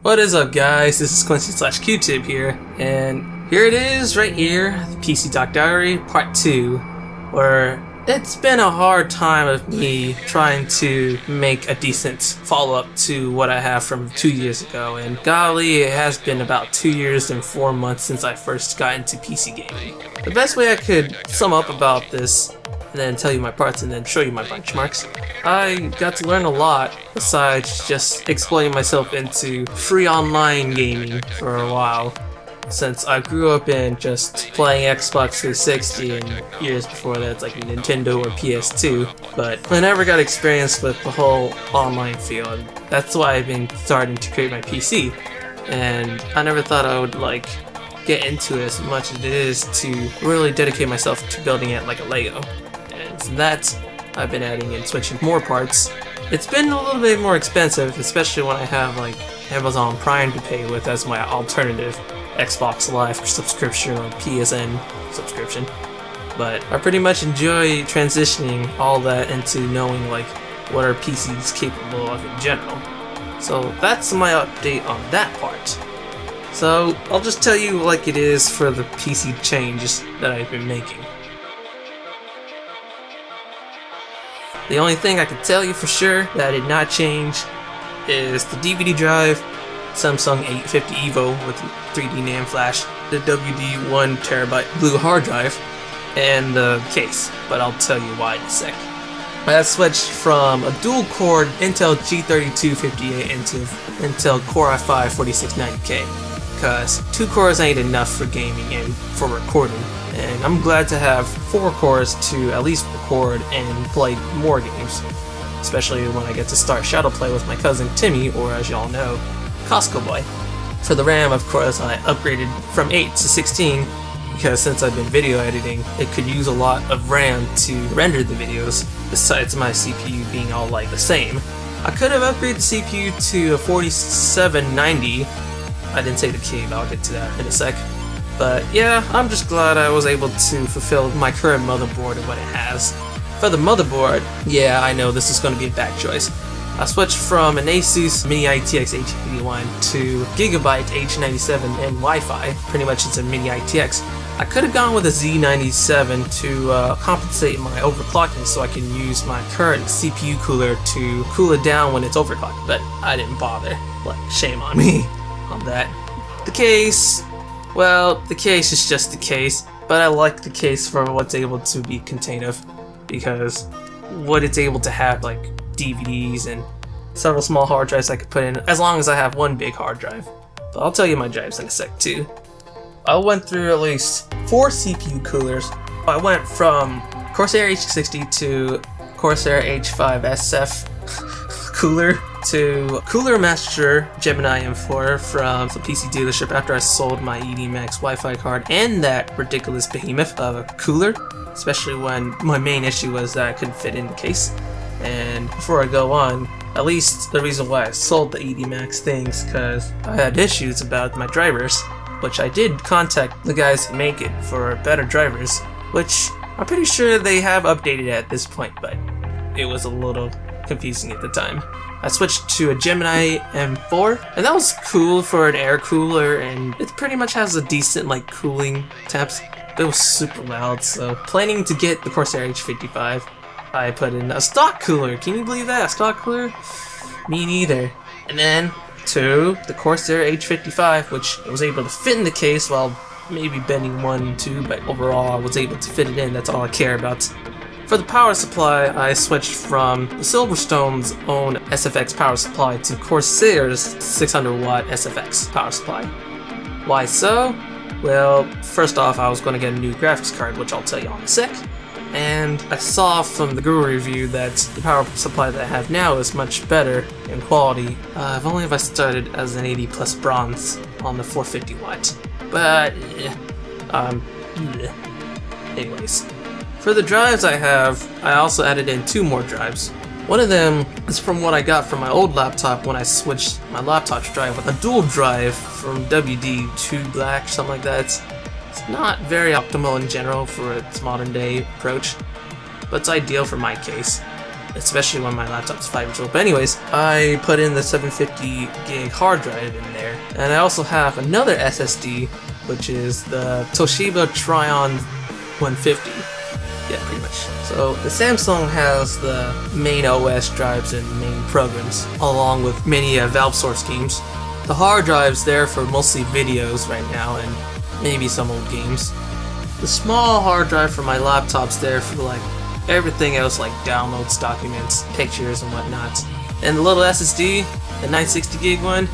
What is up, guys? This is Quincy/Qtip here, and here it is right here, the PC Talk Diary Part 2, where it's been a hard time of me trying to make a decent follow-up to what I have from 2 years ago, and golly, it has been about 2 years and 4 months since I first got into PC gaming. The best way I could sum up about this, and then tell you my parts and then show you my benchmarks, I got to learn a lot besides just exploiting myself into free online gaming for a while, since I grew up in just playing Xbox 360 and years before that it's like Nintendo or PS2, but I never got experience with the whole online field. That's why I've been starting to create my PC, and I never thought I would like get into it as much as it is to really dedicate myself to building it like a Lego. And from that, I've been adding and switching more parts. It's been a little bit more expensive, especially when I have like Amazon Prime to pay with as my alternative Xbox Live subscription or PSN subscription. But I pretty much enjoy transitioning all that into knowing like what our PC is capable of in general. So that's my update on that part. So I'll just tell you like it is for the PC changes that I've been making. The only thing I can tell you for sure that did not change is the DVD drive, Samsung 850 EVO with 3D NAND flash, the WD 1TB blue hard drive, and the case, but I'll tell you why in a sec. I switched from a dual-core Intel G3258 into Intel Core i5 4690K, because 2 cores ain't enough for gaming and for recording. And I'm glad to have 4 cores to at least record and play more games, especially when I get to start Shadow Play with my cousin Timmy, or as y'all know, Costco Boy. For the RAM, of course, I upgraded from 8 to 16, because since I've been video editing, it could use a lot of RAM to render the videos, besides my CPU being all like the same. I could have upgraded the CPU to a 4790, I didn't say the key, but I'll get to that in a sec. But yeah, I'm just glad I was able to fulfill my current motherboard and what it has. For the motherboard, yeah, I know this is going to be a bad choice. I switched from an ASUS Mini ITX H81 to Gigabyte H97 and Wi-Fi. Pretty much it's a Mini ITX. I could have gone with a Z97 to compensate my overclocking so I can use my current CPU cooler to cool it down when it's overclocked, but I didn't bother. Like, shame on me on that. The case, well, the case is just the case, but I like the case for what's able to be contained of, because what it's able to have, like DVDs and several small hard drives I could put in, as long as I have one big hard drive. But I'll tell you my drives in a sec too. I went through at least 4 CPU coolers. I went from Corsair H60 to Corsair H5 SF cooler to Cooler Master Gemini M4 from the PC dealership after I sold my EDMax Wi-Fi card and that ridiculous behemoth of a cooler, especially when my main issue was that I couldn't fit in the case. And before I go on, at least the reason why I sold the EDMax things, because I had issues about my drivers, which I did contact the guys who make it for better drivers, which I'm pretty sure they have updated at this point, but it was a little confusing at the time. I switched to a Gemini M4, and that was cool for an air cooler, and it pretty much has a decent like cooling temps. It was super loud, so planning to get the Corsair H55, I put in a stock cooler. Can you believe that? A stock cooler? Me neither. And then to the Corsair H55, which I was able to fit in the case while maybe bending 1 and 2, but overall I was able to fit it in. That's all I care about. For the power supply, I switched from the Silverstone's own SFX power supply to Corsair's 600 watt SFX power supply. Why so? Well, first off, I was going to get a new graphics card, which I'll tell you in a sec. And I saw from the Guru review that the power supply that I have now is much better in quality. If only if I started as an 80 plus bronze on the 450 watt. But, anyways. For the drives I have, I also added in 2 more drives. One of them is from what I got from my old laptop when I switched my laptop's drive with a dual drive from WD2 Black, something like that. It's not very optimal in general for its modern day approach, but it's ideal for my case. especially when my laptop's 5 years old. But anyways, I put in the 750 gig hard drive in there, and I also have another SSD, which is the Toshiba Tryon 150. Yeah, pretty much. So the Samsung has the main OS drives and main programs, along with many Valve source games. The hard drive's there for mostly videos right now, and maybe some old games. The small hard drive for my laptop's there for like everything else, like downloads, documents, pictures, and whatnot. And the little SSD, the 960 gig one,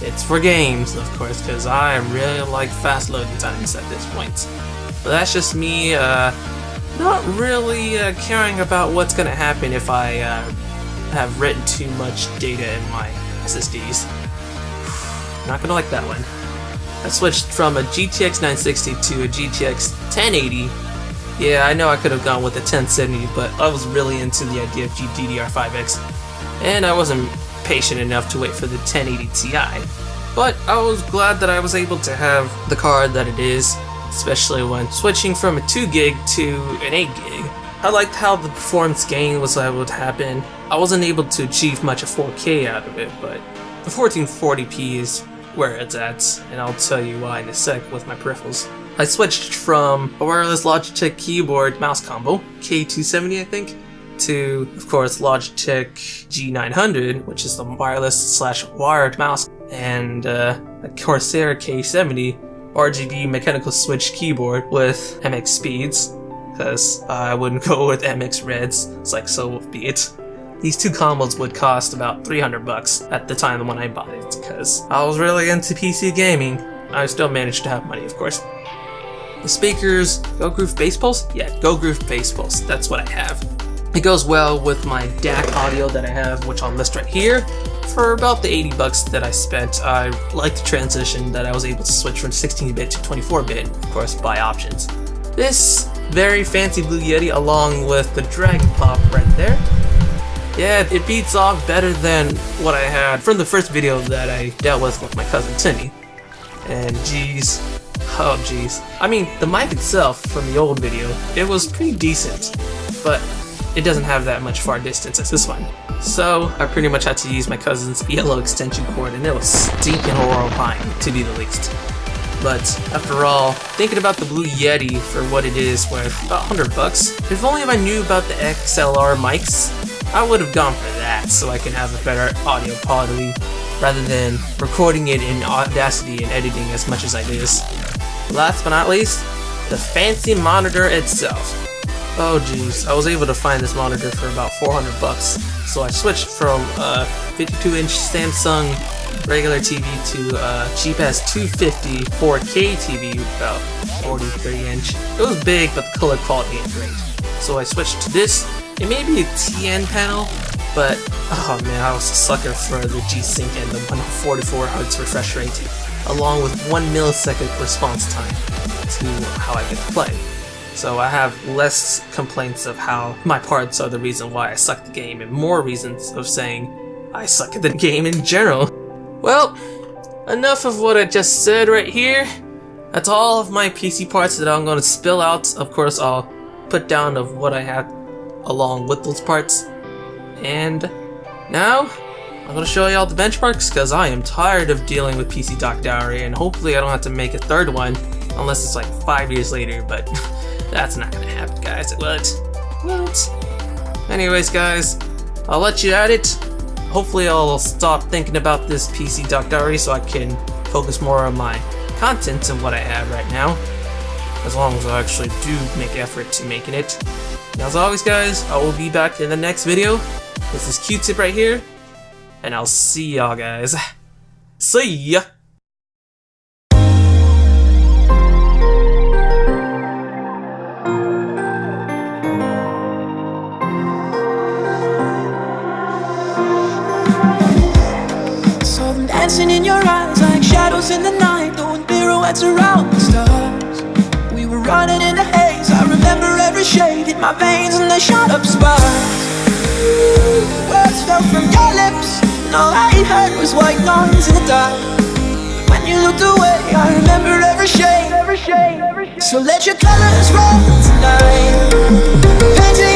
it's for games, of course, because I really like fast loading times at this point. But that's just me not really caring about what's gonna happen if I have written too much data in my SSDs. Not gonna like that one. I switched from a GTX 960 to a GTX 1080. Yeah, I know I could have gone with a 1070, but I was really into the idea of GDDR5X, and I wasn't patient enough to wait for the 1080 Ti. But I was glad that I was able to have the card that it is, especially when switching from a 2 gig to an 8 gig. I liked how the performance gain was able to happen. I wasn't able to achieve much of 4K out of it, but the 1440p is where it's at, and I'll tell you why in a sec with my peripherals. I switched from a wireless Logitech keyboard mouse combo, K270 I think, to, of course, Logitech G900, which is the wireless / wired mouse, and a Corsair K70 RGB mechanical switch keyboard with MX speeds, because I wouldn't go with MX reds, it's like, so be it. These two combos would cost about $300 at the time when I bought it, because I was really into PC gaming. I still managed to have money, of course. The speakers, GoGroove Bass Pulse? Yeah, GoGroove Bass Pulse, that's what I have. It goes well with my DAC audio that I have, which I'll list right here. For about the $80 that I spent, I like the transition that I was able to switch from 16-bit to 24-bit, of course, by options. This very fancy Blue Yeti along with the Dragon Pop right there. Yeah, it beats off better than what I had from the first video that I dealt with my cousin Timmy. And geez, oh geez. I mean, the mic itself from the old video, it was pretty decent, but it doesn't have that much far distance as this one. So I pretty much had to use my cousin's ELO extension cord, and it was stinking horrifying, to be the least. But after all, thinking about the Blue Yeti for what it is worth about $100. If only I knew about the XLR mics, I would have gone for that so I can have a better audio quality rather than recording it in Audacity and editing as much as I do. Last but not least, the fancy monitor itself. Oh geez, I was able to find this monitor for about $400, so I switched from a 52-inch Samsung regular TV to a cheap ass 250 4K TV, about 40-30 inch. It was big, but the color quality ain't great. So I switched to this. It may be a TN panel, but oh man, I was a sucker for the G-Sync and the 144Hz refresh rate, along with 1 millisecond response time to how I get to play. So I have less complaints of how my parts are the reason why I suck at the game, and more reasons of saying I suck at the game in general. Well, enough of what I just said right here. That's all of my PC parts that I'm going to spill out. Of course, I'll put down of what I had along with those parts. And now, I'm going to show you all the benchmarks, because I am tired of dealing with PC Doc Diary, and hopefully I don't have to make a third one, unless it's like 5 years later, but that's not going to happen, guys. It won't. Anyways, guys, I'll let you at it. Hopefully I'll stop thinking about this PC Doc Diary so I can focus more on my content and what I have right now, as long as I actually do make effort to making it. And as always, guys, I will be back in the next video. This is Qtip right here, and I'll see y'all, guys. See ya! Saw them dancing in your eyes like shadows in the night, doing pirouettes around the stars. We were running in the haze, I remember every shade in my veins, and they shot up sparks. Words fell from your lips, and all I heard was white noise in the dark. When you looked away, I remember every shade. So let your colors roll tonight, painting